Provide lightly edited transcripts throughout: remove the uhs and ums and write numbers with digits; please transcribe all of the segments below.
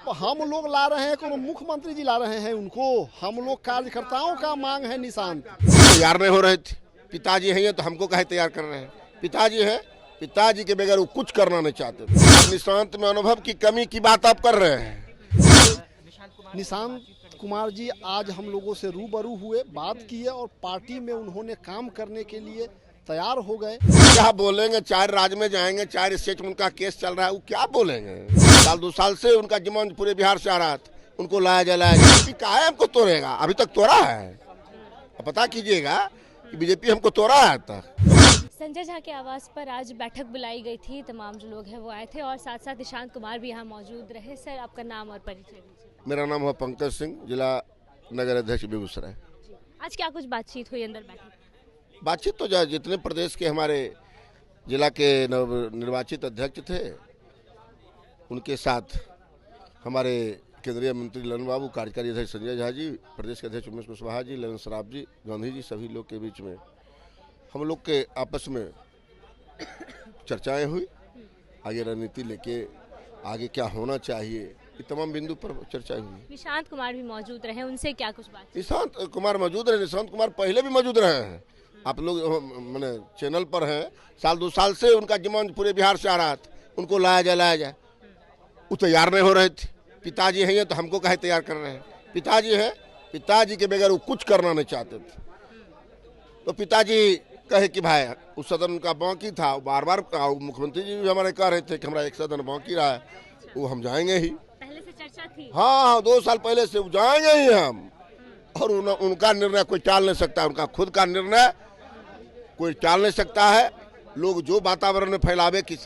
हम लोग ला रहे हैं, को मुख्यमंत्री जी ला रहे हैं उनको। हम लोग कार्यकर्ताओं का मांग है निशांत। तैयार नहीं हो रहे थे। पिताजी हैं तो हमको कहे तैयार कर रहे हैं। पिताजी हैं, पिताजी के बगैर वो कुछ करना नहीं चाहते। निशांत में अनुभव की कमी की बात आप कर रहे हैं। निशांत कुमार जी आज हम लोगों से रूबरू हुए, बात किए और पार्टी में उन्होंने काम करने के लिए तैयार हो गए। क्या बोलेंगे? 4 राज्य में जाएंगे, 4 स्टेट में उनका केस चल रहा है, वो क्या बोलेंगे? साल 2 साल से उनका जिम्मा पूरे बिहार से आ रहा था, उनको लाया जलाया। बीजेपी कहा हमको तोड़ेगा, अभी तक तोड़ा है। पता कीजिएगा कि बीजेपी हमको तोड़ा है तक। संजय झा के आवास पर आज बैठक बुलाई गई थी, तमाम जो लोग हैं वो आए थे और साथ साथ निशांत कुमार भी यहाँ मौजूद रहे। सर, आपका नाम और परिचय दीजिए। मेरा नाम है पंकज सिंह, जिला नगर अध्यक्ष बेगूसराय। आज क्या कुछ बातचीत हुई अंदर बैठक? बातचीत तो जितने प्रदेश के हमारे जिला के निर्वाचित अध्यक्ष थे उनके साथ हमारे केंद्रीय मंत्री ललन बाबू, कार्यकारी अध्यक्ष संजय झा जी, प्रदेश के अध्यक्ष उमेश कुशवाहा जी, ललन सराफ जी, गांधी जी, सभी लोग के बीच में हम लोग के आपस में चर्चाएं हुई। आगे रणनीति लेके आगे क्या होना चाहिए, ये तमाम बिंदु पर चर्चा हुई। निशांत कुमार भी मौजूद रहे, उनसे क्या कुछ बात? निशांत कुमार मौजूद रहे। निशांत कुमार पहले भी मौजूद रहे हैं। आप लोग मैंने चैनल पर हैं। साल 2 साल से उनका जिम्मा पूरे बिहार से आ रहा था, उनको लाया जाए। वो तैयार नहीं हो रहे थे। पिताजी हैं तो हमको कहे तैयार कर रहे हैं। पिताजी हैं, पिताजी के बगैर वो कुछ करना नहीं चाहते थे। तो पिताजी कहे कि भाई उस सदन उनका बाकी था, बार बार मुख्यमंत्री जी भी हमारे कह रहे थे कि हमारा एक सदन बाकी रहा है, वो हम जाएंगे ही। पहले से चर्चा थी? हाँ, 2 साल पहले से जाएंगे ही हम। और उनका निर्णय कोई टाल नहीं सकता। उनका खुद का निर्णय कोई टाल नहीं सकता है। लोग जो वातावरण में फैलावे कि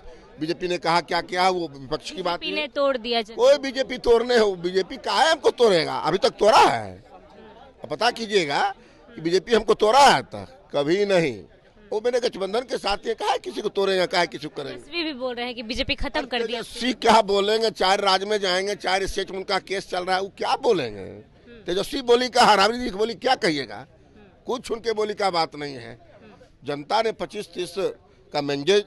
बीजेपी ने कहा क्या क्या, वो विपक्ष की बात ने तोड़ दिया। कोई बीजेपी तोड़ने हो, बीजेपी कहा हमको तोड़ेगा, अभी तक तोड़ा है। पता कीजिएगा कि बीजेपी हमको तोड़ा है तक कभी नहीं। वो मैंने गठबंधन के साथ ये कहा किसी को तोड़ेगा, कहा किसी को करेंगे। भी बोल रहे हैं कि बीजेपी खत्म कर दिया। क्या बोलेंगे? 4 राज्य में जाएंगे, 4 स्टेट में उनका केस चल रहा है, वो क्या बोलेंगे? तेजस्वी बोली का, हरावरी जी की बोली क्या कहिएगा? कुछ उनके बोली का बात नहीं है। जनता ने 25-30 का मैंडेट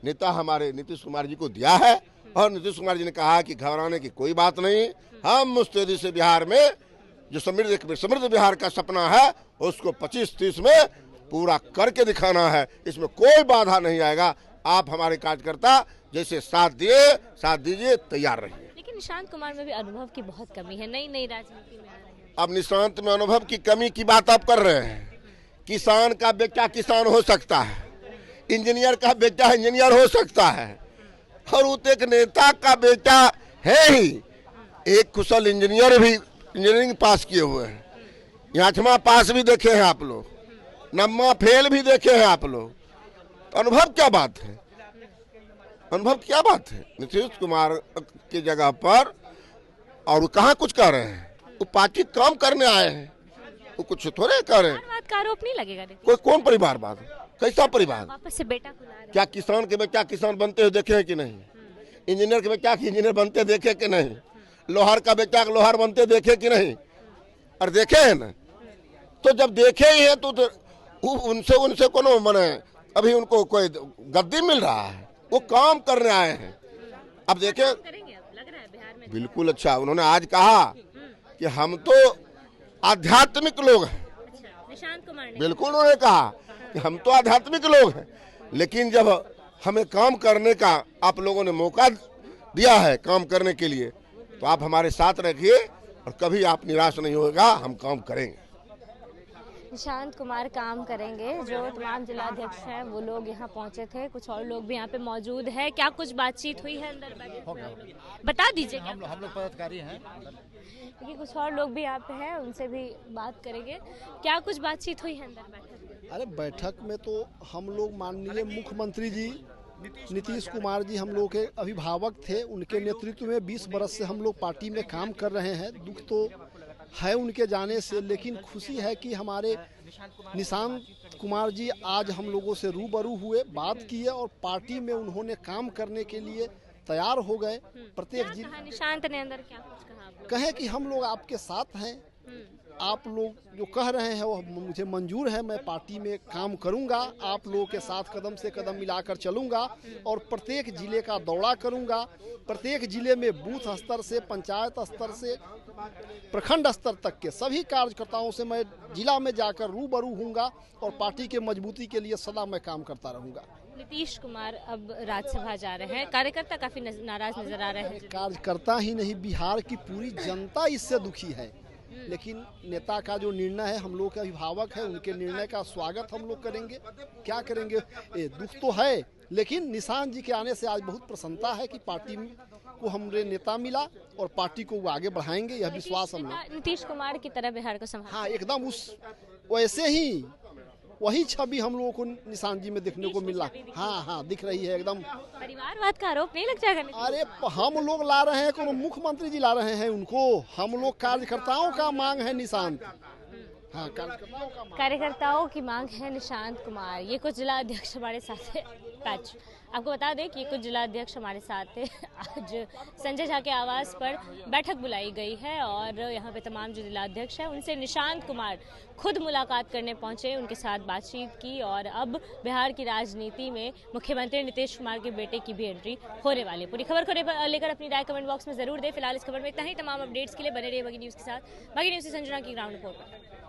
नेता हमारे नीतीश कुमार जी को दिया है और नीतीश कुमार जी ने कहा कि घबराने की कोई बात नहीं। हम मुस्तैदी से बिहार में जो समृद्ध बिहार का सपना है उसको 25-30 में पूरा करके दिखाना है। इसमें कोई बाधा नहीं आएगा। आप हमारे कार्यकर्ता जैसे साथ दीजिए, तैयार रहिए। लेकिन निशांत कुमार में भी अनुभव की बहुत कमी है, नई राजनीति में आ रहे हैं। अब निशांत में अनुभव की कमी की बात आप कर रहे हैं। किसान का बेटा किसान हो सकता है, इंजीनियर का बेटा इंजीनियर हो सकता है, और वो तो एक नेता का बेटा है ही। एक कुशल इंजीनियर भी इंजीनियरिंग पास किए हुए हैं। यहाँ 8वां पास भी देखे हैं आप लोग, 9वां फेल भी देखे हैं आप लोग। तो अनुभव क्या बात है? अनुभव क्या बात है? नीतीश कुमार की जगह पर और वो कहाँ कुछ कर रहे हैं? वो पार्टी काम करने आए हैं, वो कुछ थोड़े कर रहे हैं। का आरोप नहीं लगेगा? कोई कौन परिवारवाद? कैसा परिवार? वापस से बेटा को ला रहे हैं। क्या किसान के बेटा किसान बनते हुए देखे हैं कि नहीं? इंजीनियर के बेटा इंजीनियर बनते देखे कि नहीं? लोहार का बेटा लोहार बनते देखे कि नहीं? और देखे हैं ना? तो जब देखे ही है तो उनसे कोनो मने अभी उनको कोई गद्दी मिल रहा है? वो काम करने आए हैं। अब देखे लग रहा है बिहार में। बिल्कुल अच्छा। उन्होंने आज कहा कि हम तो आध्यात्मिक लोग हैं। निशांत कुमार ने बिल्कुल उन्होंने कहा कि हम तो आध्यात्मिक लोग हैं, लेकिन जब हमें काम करने का आप लोगों ने मौका दिया है काम करने के लिए, तो आप हमारे साथ रखिए और कभी आप निराश नहीं होगा। हम काम करेंगे। निशांत कुमार काम करेंगे। जो तमाम जिलाध्यक्ष हैं वो लोग यहाँ पहुँचे थे, कुछ और लोग भी यहाँ पे मौजूद है। क्या कुछ बातचीत हुई है अंदर बैठक में? बता दीजिए। हम लोग पदाधिकारी हैं, क्योंकि कुछ और लोग भी यहाँ पे हैं, उनसे भी बात करेंगे। क्या कुछ बातचीत हुई है अंदर बैठक में? अरे बैठक में तो हम लोग माननीय मुख्यमंत्री जी नीतीश कुमार जी हम लोग के अभिभावक थे। उनके नेतृत्व में 20 बरस से हम लोग पार्टी में काम कर रहे हैं। दुख तो है उनके जाने से, लेकिन खुशी है कि हमारे निशांत कुमार जी आज हम लोगों से रूबरू हुए, बात किए और पार्टी में उन्होंने काम करने के लिए तैयार हो गए। प्रत्येक निशांत ने अंदर क्या कुछ कहा? कहे कि हम लोग आपके साथ हैं, आप लोग जो कह रहे हैं वो मुझे मंजूर है। मैं पार्टी में काम करूंगा, आप लोगों के साथ कदम से कदम मिलाकर चलूंगा और प्रत्येक जिले का दौरा करूंगा। प्रत्येक जिले में बूथ स्तर से, पंचायत स्तर से, प्रखंड स्तर तक के सभी कार्यकर्ताओं से मैं जिला में जाकर रूबरू हूँगा और पार्टी के मजबूती के लिए सदा मैं काम करता रहूँगा। नीतीश कुमार अब राज्यसभा जा रहे हैं, कार्यकर्ता काफी नाराज नजर आ रहे हैं। कार्यकर्ता ही नहीं, बिहार की पूरी जनता इससे दुखी है। लेकिन नेता का जो निर्णय है, हम लोग के अभिभावक है, उनके निर्णय का स्वागत हम लोग करेंगे। क्या करेंगे, दुख तो है, लेकिन निशान जी के आने से आज बहुत प्रसन्नता है कि पार्टी को हमारे नेता मिला और पार्टी को वो आगे बढ़ाएंगे, यह विश्वास हम लोग। नीतीश कुमार की तरह बिहार को संभाल। हाँ, एकदम उस वैसे ही वही छवि हम लोगों को निशान जी में देखने को मिला। हाँ, दिख रही है एकदम। परिवारवाद का आरोप नहीं लग जाएगा? अरे हम लोग ला रहे हैं, कौन मुख्यमंत्री जी ला रहे हैं उनको? हम लोग कार्यकर्ताओं का मांग है निशांत। हाँ, कार्यकर्ताओं की मांग है निशांत कुमार। ये कुछ जिला अध्यक्ष हमारे साथ है। पैच आपको बता दें कि कुछ जिला अध्यक्ष हमारे साथ है। आज संजय झा के आवास पर बैठक बुलाई गई है और यहाँ पे तमाम जो जिला अध्यक्ष हैं उनसे निशांत कुमार खुद मुलाकात करने पहुंचे, उनके साथ बातचीत की और अब बिहार की राजनीति में मुख्यमंत्री नीतीश कुमार के बेटे की भी एंट्री होने वाली है। पूरी खबर को लेकर अपनी राय कमेंट बॉक्स में जरूर दें। फिलहाल इस खबर में इतना ही। तमाम अपडेट्स के लिए बने रहिए बागी न्यूज़ के साथ। बागी न्यूज़ से संजना की ग्राउंड रिपोर्ट।